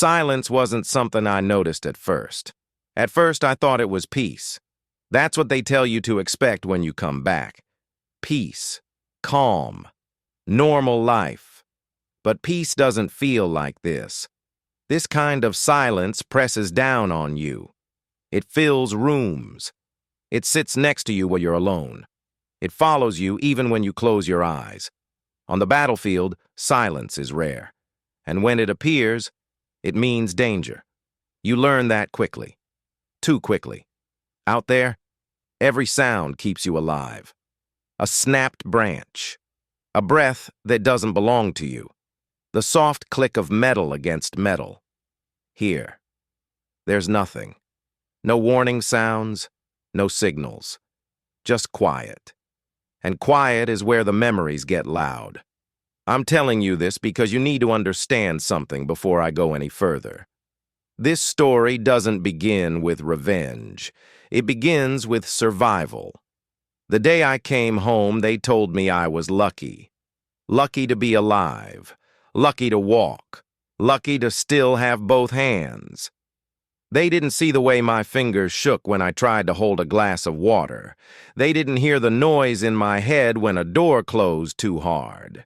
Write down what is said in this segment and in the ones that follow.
Silence wasn't something I noticed at first. At first, I thought it was peace. That's what they tell you to expect when you come back. Peace, calm, normal life. But peace doesn't feel like this. This kind of silence presses down on you. It fills rooms. It sits next to you when you're alone. It follows you even when you close your eyes. On the battlefield, silence is rare. And when it appears, it means danger. You learn that quickly. Too quickly. Out there, every sound keeps you alive. A snapped branch. A breath that doesn't belong to you. The soft click of metal against metal. Here, there's nothing. No warning sounds, no signals. Just quiet. And quiet is where the memories get loud. I'm telling you this because you need to understand something before I go any further. This story doesn't begin with revenge. It begins with survival. The day I came home, they told me I was lucky. Lucky to be alive. Lucky to walk. Lucky to still have both hands. They didn't see the way my fingers shook when I tried to hold a glass of water. They didn't hear the noise in my head when a door closed too hard.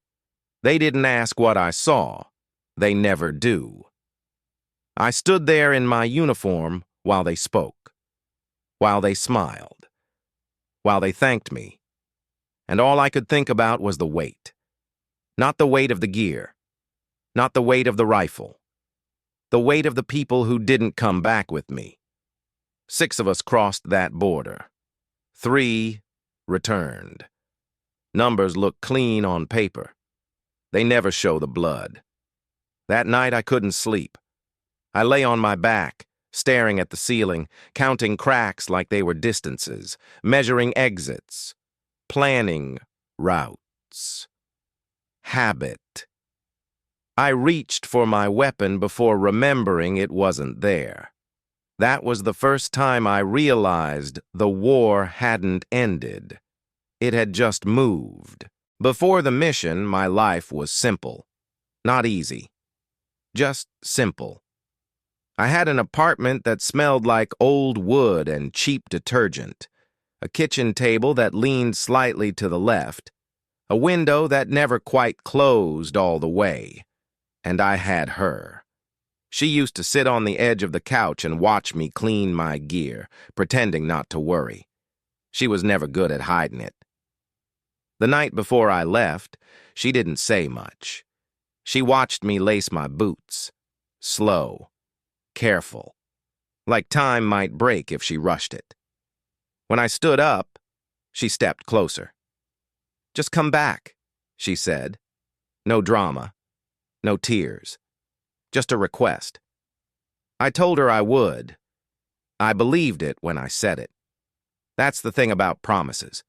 They didn't ask what I saw. They never do. I stood there in my uniform while they spoke, while they smiled, while they thanked me. And all I could think about was the weight. Not the weight of the gear, not the weight of the rifle, the weight of the people who didn't come back with me. 6 of us crossed that border. 3 returned. Numbers look clean on paper. They never show the blood. That night I couldn't sleep. I lay on my back, staring at the ceiling, counting cracks like they were distances, measuring exits, planning routes. Habit. I reached for my weapon before remembering it wasn't there. That was the first time I realized the war hadn't ended. It had just moved. Before the mission, my life was simple. Not easy. Just simple. I had an apartment that smelled like old wood and cheap detergent, a kitchen table that leaned slightly to the left, a window that never quite closed all the way. And I had her. She used to sit on the edge of the couch and watch me clean my gear, pretending not to worry. She was never good at hiding it. The night before I left, she didn't say much. She watched me lace my boots. Slow. Careful. Like time might break if she rushed it. When I stood up, she stepped closer. "Just come back," she said. No drama. No tears. Just a request. I told her I would. I believed it when I said it. That's the thing about promises.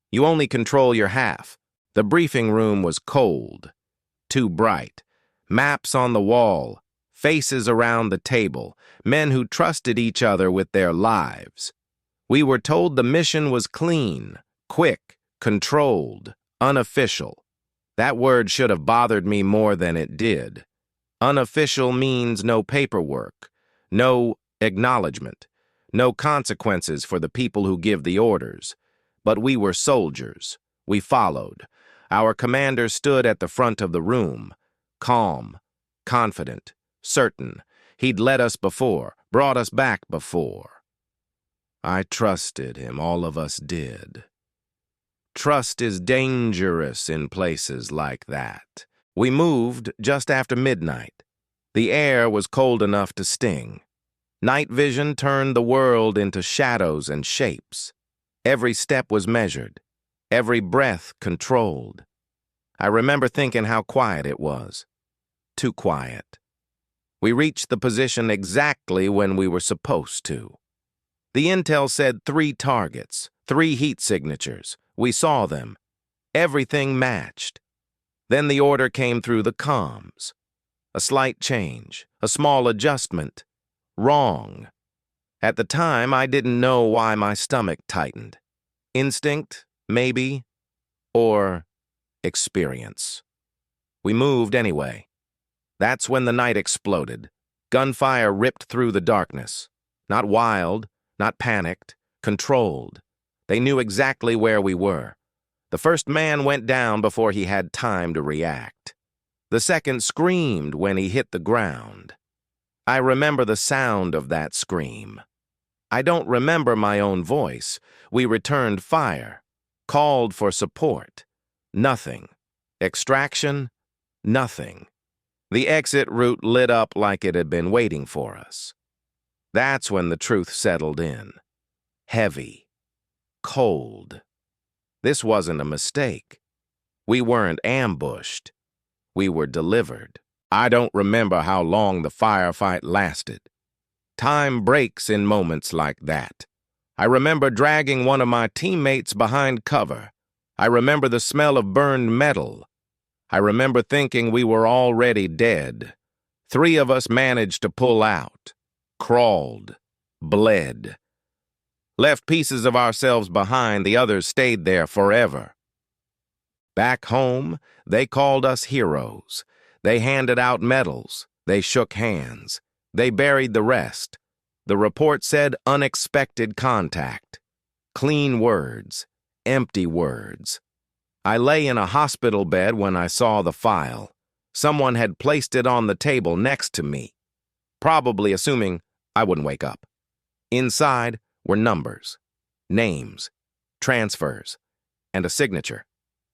You only control your half. The briefing room was cold. Too bright. Maps on the wall. Faces around the table. Men who trusted each other with their lives. We were told the mission was clean, quick, controlled, unofficial. That word should have bothered me more than it did. Unofficial means no paperwork, no acknowledgement, no consequences for the people who give the orders. But we were soldiers. We followed. Our commander stood at the front of the room, calm, confident, certain. He'd led us before, brought us back before. I trusted him, all of us did. Trust is dangerous in places like that. We moved just after midnight. The air was cold enough to sting. Night vision turned the world into shadows and shapes. Every step was measured, every breath controlled. I remember thinking how quiet it was. Too quiet. We reached the position exactly when we were supposed to. The intel said 3 targets, 3 heat signatures. We saw them. Everything matched. Then the order came through the comms. A slight change, a small adjustment. Wrong. At the time, I didn't know why my stomach tightened. Instinct, maybe, or experience. We moved anyway. That's when the night exploded. Gunfire ripped through the darkness. Not wild, not panicked, controlled. They knew exactly where we were. The first man went down before he had time to react. The second screamed when he hit the ground. I remember the sound of that scream. I don't remember my own voice. We returned fire, called for support. Nothing. Extraction? Nothing. The exit route lit up like it had been waiting for us. That's when the truth settled in. Heavy. Cold. This wasn't a mistake. We weren't ambushed. We were delivered. I don't remember how long the firefight lasted. Time breaks in moments like that. I remember dragging one of my teammates behind cover. I remember the smell of burned metal. I remember thinking we were already dead. 3 of us managed to pull out, crawled, bled. Left pieces of ourselves behind, the others stayed there forever. Back home, they called us heroes. They handed out medals. They shook hands. They buried the rest. The report said unexpected contact. Clean words. Empty words. I lay in a hospital bed when I saw the file. Someone had placed it on the table next to me, probably assuming I wouldn't wake up. Inside were numbers, names, transfers, and a signature.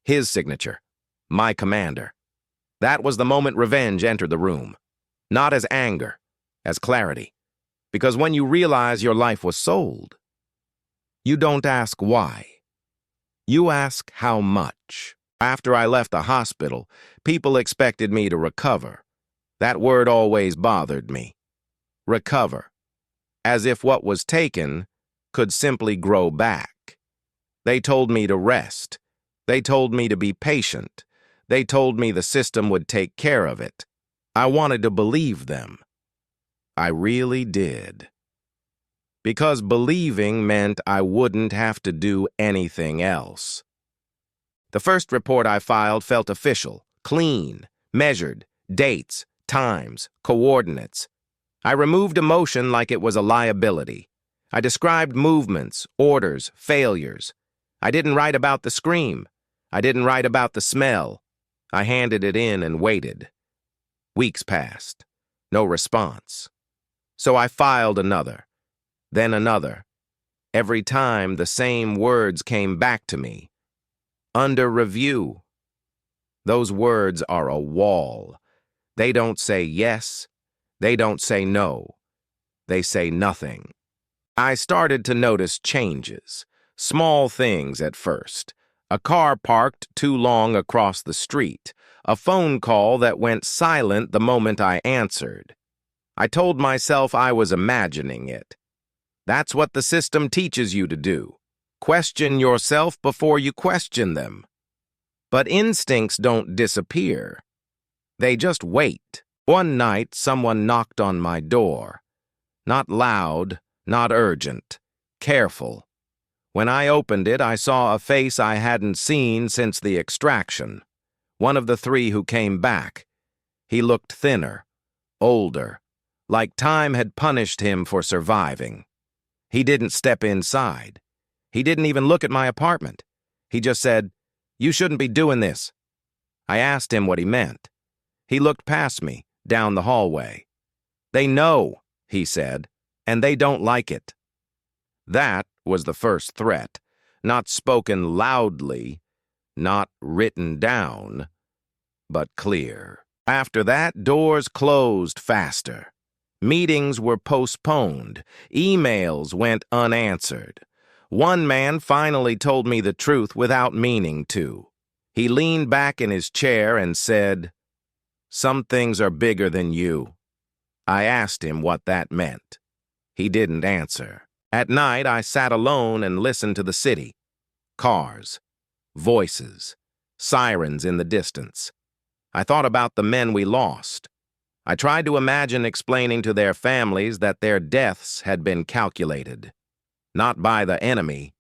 His signature. My commander. That was the moment revenge entered the room. Not as anger, as clarity. Because when you realize your life was sold, you don't ask why. You ask how much. After I left the hospital, people expected me to recover. That word always bothered me. Recover. As if what was taken could simply grow back. They told me to rest. They told me to be patient. They told me the system would take care of it. I wanted to believe them. I really did. Because believing meant I wouldn't have to do anything else. The first report I filed felt official, clean, measured, dates, times, coordinates. I removed emotion like it was a liability. I described movements, orders, failures. I didn't write about the scream. I didn't write about the smell. I handed it in and waited. Weeks passed. No response. So I filed another. Then another. Every time the same words came back to me. Under review. Those words are a wall. They don't say yes. They don't say no. They say nothing. I started to notice changes. Small things at first. A car parked too long across the street. A phone call that went silent the moment I answered. I told myself I was imagining it. That's what the system teaches you to do. Question yourself before you question them. But instincts don't disappear. They just wait. One night, someone knocked on my door. Not loud, not urgent. Careful. When I opened it, I saw a face I hadn't seen since the extraction. One of the 3 who came back. He looked thinner, older, like time had punished him for surviving. He didn't step inside. He didn't even look at my apartment. He just said, "You shouldn't be doing this." I asked him what he meant. He looked past me, down the hallway. "They know," he said, "and they don't like it." That was the first threat, not spoken loudly, not written down, but clear. After that, doors closed faster. Meetings were postponed. Emails went unanswered. One man finally told me the truth without meaning to. He leaned back in his chair and said, "Some things are bigger than you." I asked him what that meant. He didn't answer. At night, I sat alone and listened to the city. Cars, voices, sirens in the distance. I thought about the men we lost. I tried to imagine explaining to their families that their deaths had been calculated. Not by the enemy,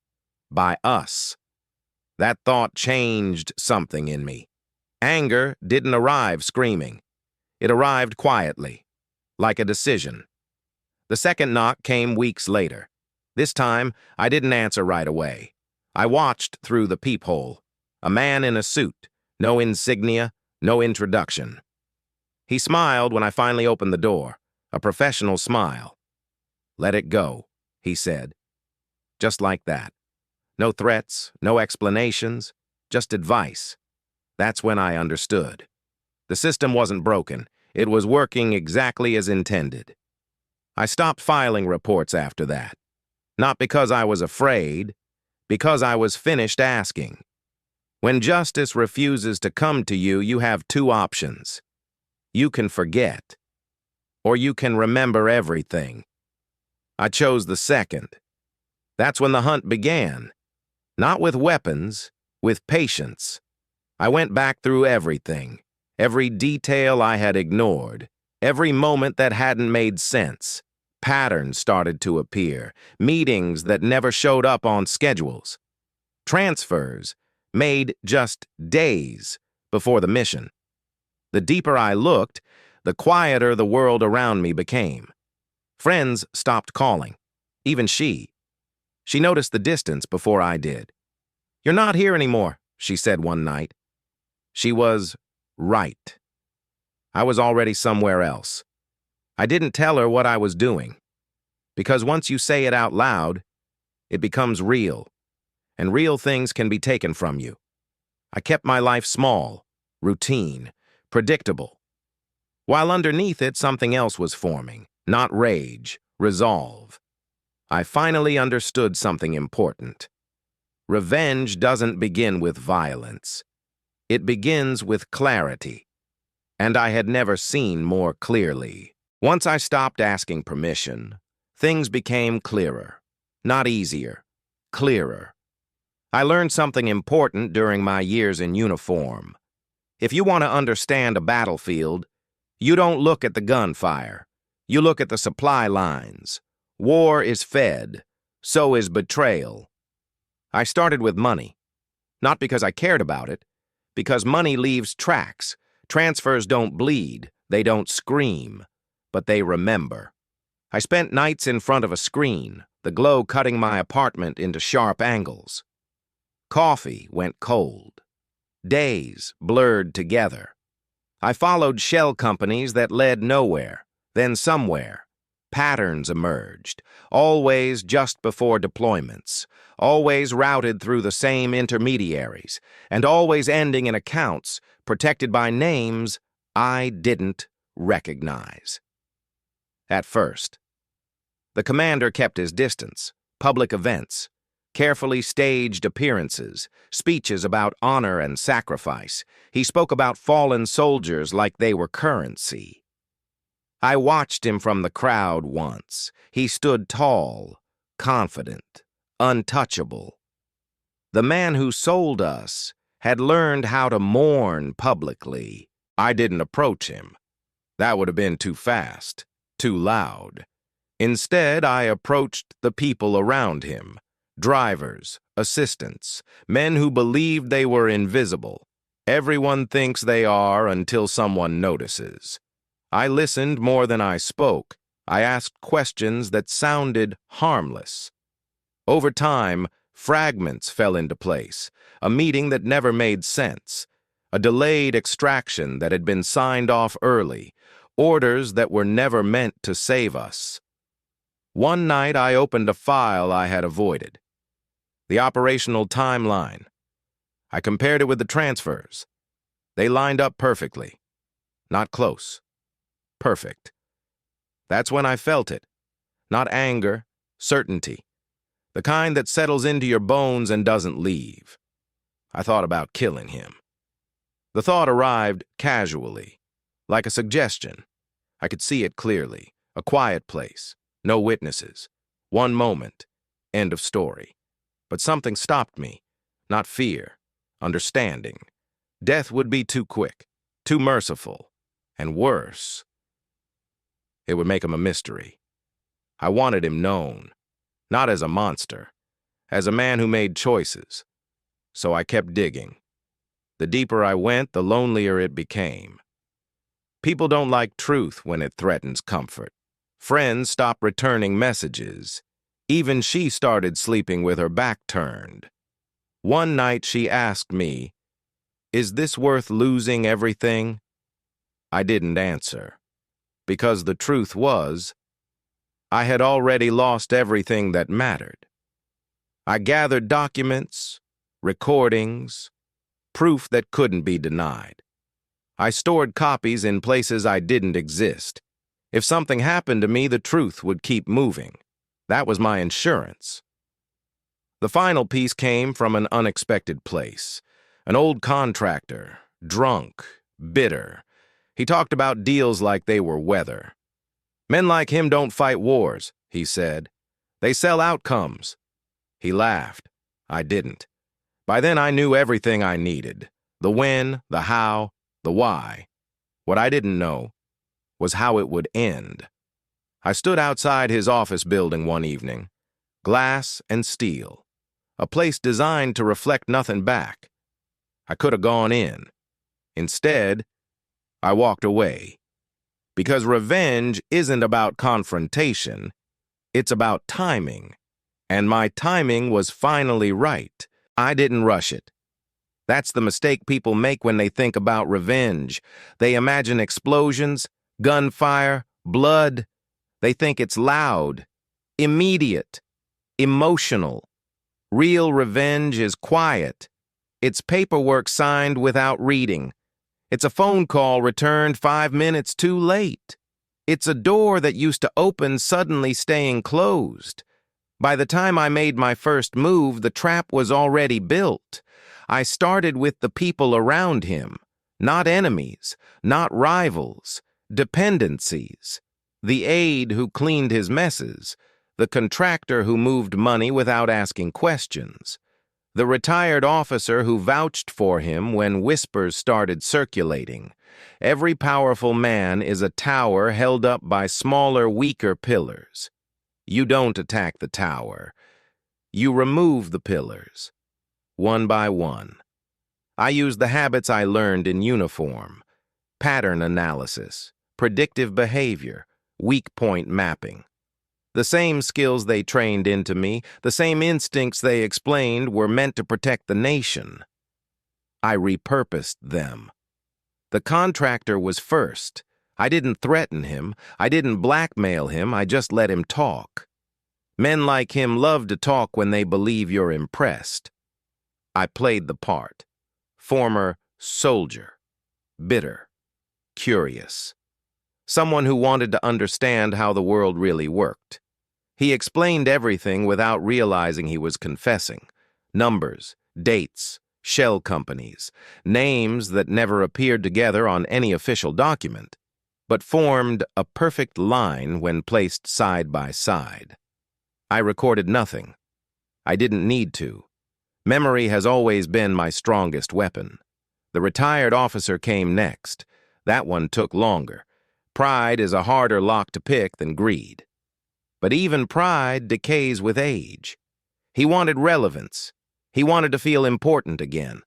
by us. That thought changed something in me. Anger didn't arrive screaming. It arrived quietly, like a decision. The second knock came weeks later. This time, I didn't answer right away. I watched through the peephole. A man in a suit, no insignia, no introduction. He smiled when I finally opened the door, a professional smile. "Let it go," he said. Just like that. No threats, no explanations, just advice. That's when I understood. The system wasn't broken. It was working exactly as intended. I stopped filing reports after that. Not because I was afraid, because I was finished asking. When justice refuses to come to you, you have two options. You can forget, or you can remember everything. I chose the second. That's when the hunt began. Not with weapons, with patience. I went back through everything, every detail I had ignored, every moment that hadn't made sense. Patterns started to appear, meetings that never showed up on schedules. Transfers made just days before the mission. The deeper I looked, the quieter the world around me became. Friends stopped calling, even she. She noticed the distance before I did. "You're not here anymore," she said one night. She was right. I was already somewhere else. I didn't tell her what I was doing. Because once you say it out loud, it becomes real. And real things can be taken from you. I kept my life small, routine, predictable. While underneath it, something else was forming. Not rage, resolve. I finally understood something important. Revenge doesn't begin with violence. It begins with clarity. And I had never seen more clearly. Once I stopped asking permission, things became clearer. Not easier, clearer. I learned something important during my years in uniform. If you want to understand a battlefield, you don't look at the gunfire. You look at the supply lines. War is fed. So is betrayal. I started with money. Not because I cared about it, because money leaves tracks. Transfers don't bleed. They don't scream. But they remember. I spent nights in front of a screen, the glow cutting my apartment into sharp angles. Coffee went cold. Days blurred together. I followed shell companies that led nowhere, then somewhere. Patterns emerged, always just before deployments, always routed through the same intermediaries, and always ending in accounts protected by names I didn't recognize. At first, the commander kept his distance, public events, carefully staged appearances, speeches about honor and sacrifice. He spoke about fallen soldiers like they were currency. I watched him from the crowd once. He stood tall, confident, untouchable. The man who sold us had learned how to mourn publicly. I didn't approach him. That would have been too fast, too loud. Instead, I approached the people around him. Drivers, assistants, men who believed they were invisible. Everyone thinks they are until someone notices. I listened more than I spoke. I asked questions that sounded harmless. Over time, fragments fell into place, a meeting that never made sense, a delayed extraction that had been signed off early, orders that were never meant to save us. One night I opened a file I had avoided. The operational timeline. I compared it with the transfers. They lined up perfectly. Not close. Perfect. That's when I felt it. Not anger, certainty. The kind that settles into your bones and doesn't leave. I thought about killing him. The thought arrived casually, like a suggestion. I could see it clearly. A quiet place. No witnesses. One moment. End of story. But something stopped me. Not fear. Understanding. Death would be too quick. Too merciful. And worse. It would make him a mystery. I wanted him known. Not as a monster. As a man who made choices. So I kept digging. The deeper I went, the lonelier it became. People don't like truth when it threatens comfort. Friends stop returning messages. Even she started sleeping with her back turned. One night she asked me, "Is this worth losing everything?" I didn't answer, because the truth was, I had already lost everything that mattered. I gathered documents, recordings, proof that couldn't be denied. I stored copies in places I didn't exist. If something happened to me, the truth would keep moving. That was my insurance. The final piece came from an unexpected place. An old contractor, drunk, bitter. He talked about deals like they were weather. "Men like him don't fight wars," he said. "They sell outcomes." He laughed. I didn't. By then I knew everything I needed. The when, the how, the why. What I didn't know was how it would end. I stood outside his office building one evening. Glass and steel. A place designed to reflect nothing back. I could have gone in. Instead, I walked away. Because revenge isn't about confrontation, it's about timing. And my timing was finally right. I didn't rush it. That's the mistake people make when they think about revenge. They imagine explosions, gunfire, blood. They think it's loud, immediate, emotional. Real revenge is quiet. It's paperwork signed without reading. It's a phone call returned 5 minutes too late. It's a door that used to open suddenly staying closed. By the time I made my first move, the trap was already built. I started with the people around him, not enemies, not rivals, dependencies. The aide who cleaned his messes, the contractor who moved money without asking questions, the retired officer who vouched for him when whispers started circulating. Every powerful man is a tower held up by smaller, weaker pillars. You don't attack the tower. You remove the pillars, one by one. I used the habits I learned in uniform: pattern analysis, predictive behavior, weak point mapping. The same skills they trained into me, the same instincts they explained were meant to protect the nation. I repurposed them. The contractor was first. I didn't threaten him. I didn't blackmail him. I just let him talk. Men like him love to talk when they believe you're impressed. I played the part. Former soldier. Bitter. Curious. Someone who wanted to understand how the world really worked. He explained everything without realizing he was confessing. Numbers, dates, shell companies, names that never appeared together on any official document, but formed a perfect line when placed side by side. I recorded nothing. I didn't need to. Memory has always been my strongest weapon. The retired officer came next. That one took longer. Pride is a harder lock to pick than greed. But even pride decays with age. He wanted relevance. He wanted to feel important again.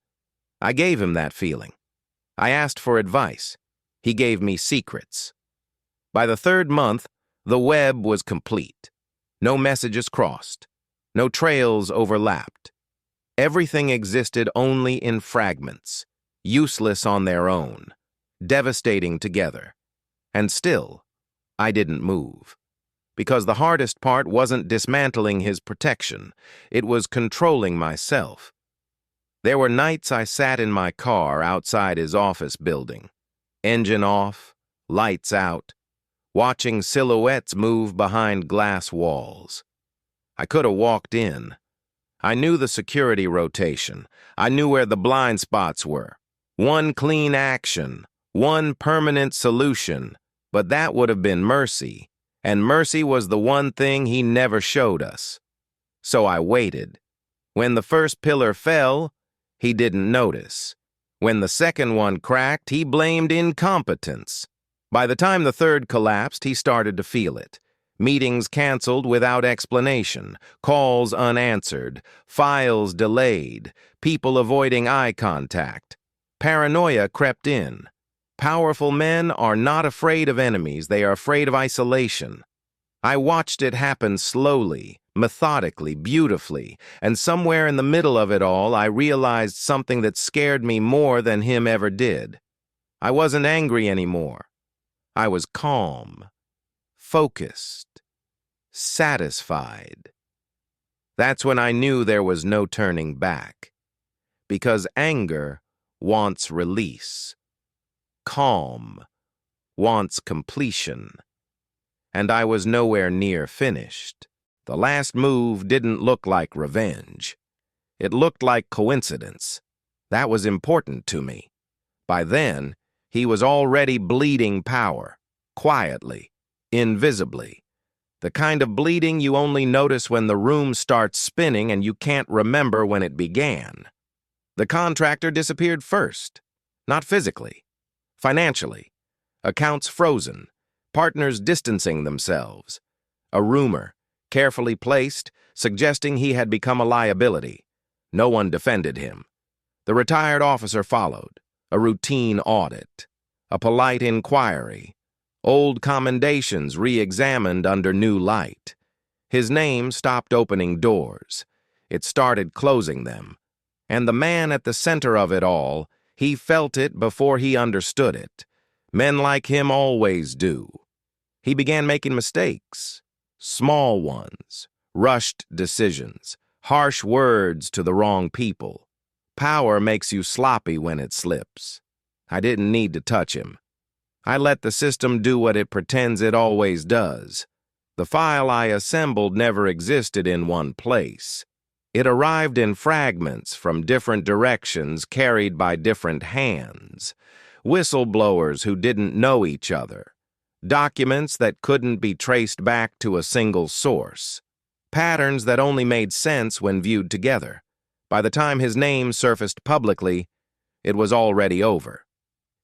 I gave him that feeling. I asked for advice. He gave me secrets. By the 3rd month, the web was complete. No messages crossed. No trails overlapped. Everything existed only in fragments, useless on their own, devastating together. And still, I didn't move. Because the hardest part wasn't dismantling his protection. It was controlling myself. There were nights I sat in my car outside his office building, engine off, lights out, watching silhouettes move behind glass walls. I could have walked in. I knew the security rotation. I knew where the blind spots were. One clean action, one permanent solution, but that would have been mercy. And mercy was the one thing he never showed us. So I waited. When the first pillar fell, he didn't notice. When the second one cracked, he blamed incompetence. By the time the third collapsed, he started to feel it. Meetings canceled without explanation, calls unanswered, files delayed, people avoiding eye contact. Paranoia crept in. Powerful men are not afraid of enemies, they are afraid of isolation. I watched it happen slowly, methodically, beautifully, and somewhere in the middle of it all, I realized something that scared me more than him ever did. I wasn't angry anymore. I was calm, focused, satisfied. That's when I knew there was no turning back. Because anger wants release. Calm wants completion. And I was nowhere near finished. The last move didn't look like revenge. It looked like coincidence. That was important to me. By then, he was already bleeding power, quietly, invisibly. The kind of bleeding you only notice when the room starts spinning and you can't remember when it began. The contractor disappeared first, not physically, financially. Accounts frozen, partners distancing themselves. A rumor, carefully placed, suggesting he had become a liability. No one defended him. The retired officer followed, a routine audit, a polite inquiry, old commendations re-examined under new light. His name stopped opening doors. It started closing them. And the man at the center of it all, he felt it before he understood it. Men like him always do. He began making mistakes, small ones, rushed decisions, harsh words to the wrong people. Power makes you sloppy when it slips. I didn't need to touch him. I let the system do what it pretends it always does. The file I assembled never existed in one place. It arrived in fragments from different directions carried by different hands. Whistleblowers who didn't know each other. Documents that couldn't be traced back to a single source. Patterns that only made sense when viewed together. By the time his name surfaced publicly, it was already over.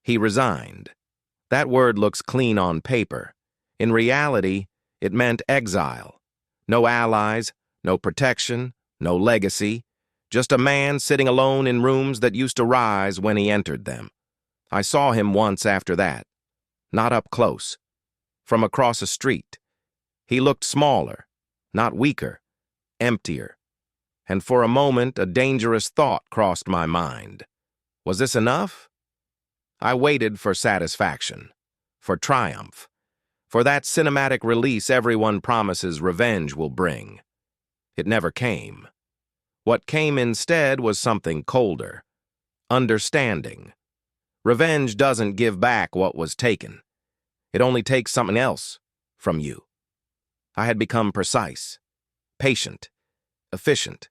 He resigned. That word looks clean on paper. In reality, it meant exile. No allies, no protection, no legacy. Just a man sitting alone in rooms that used to rise when he entered them. I saw him once after that. Not up close. From across a street. He looked smaller, not weaker, emptier. And for a moment, a dangerous thought crossed my mind. Was this enough? I waited for satisfaction, for triumph, for that cinematic release everyone promises revenge will bring. It never came. What came instead was something colder. Understanding. Revenge doesn't give back what was taken. It only takes something else from you. I had become precise, patient, efficient.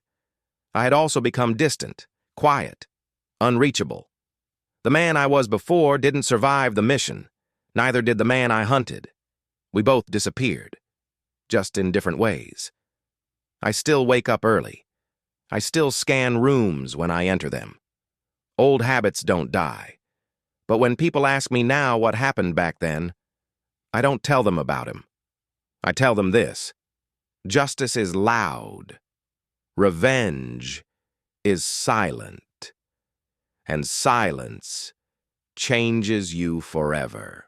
I had also become distant, quiet, unreachable. The man I was before didn't survive the mission. Neither did the man I hunted. We both disappeared, just in different ways. I still wake up early. I still scan rooms when I enter them. Old habits don't die. But when people ask me now what happened back then, I don't tell them about him. I tell them this. Justice is loud. Revenge is silent. And silence changes you forever.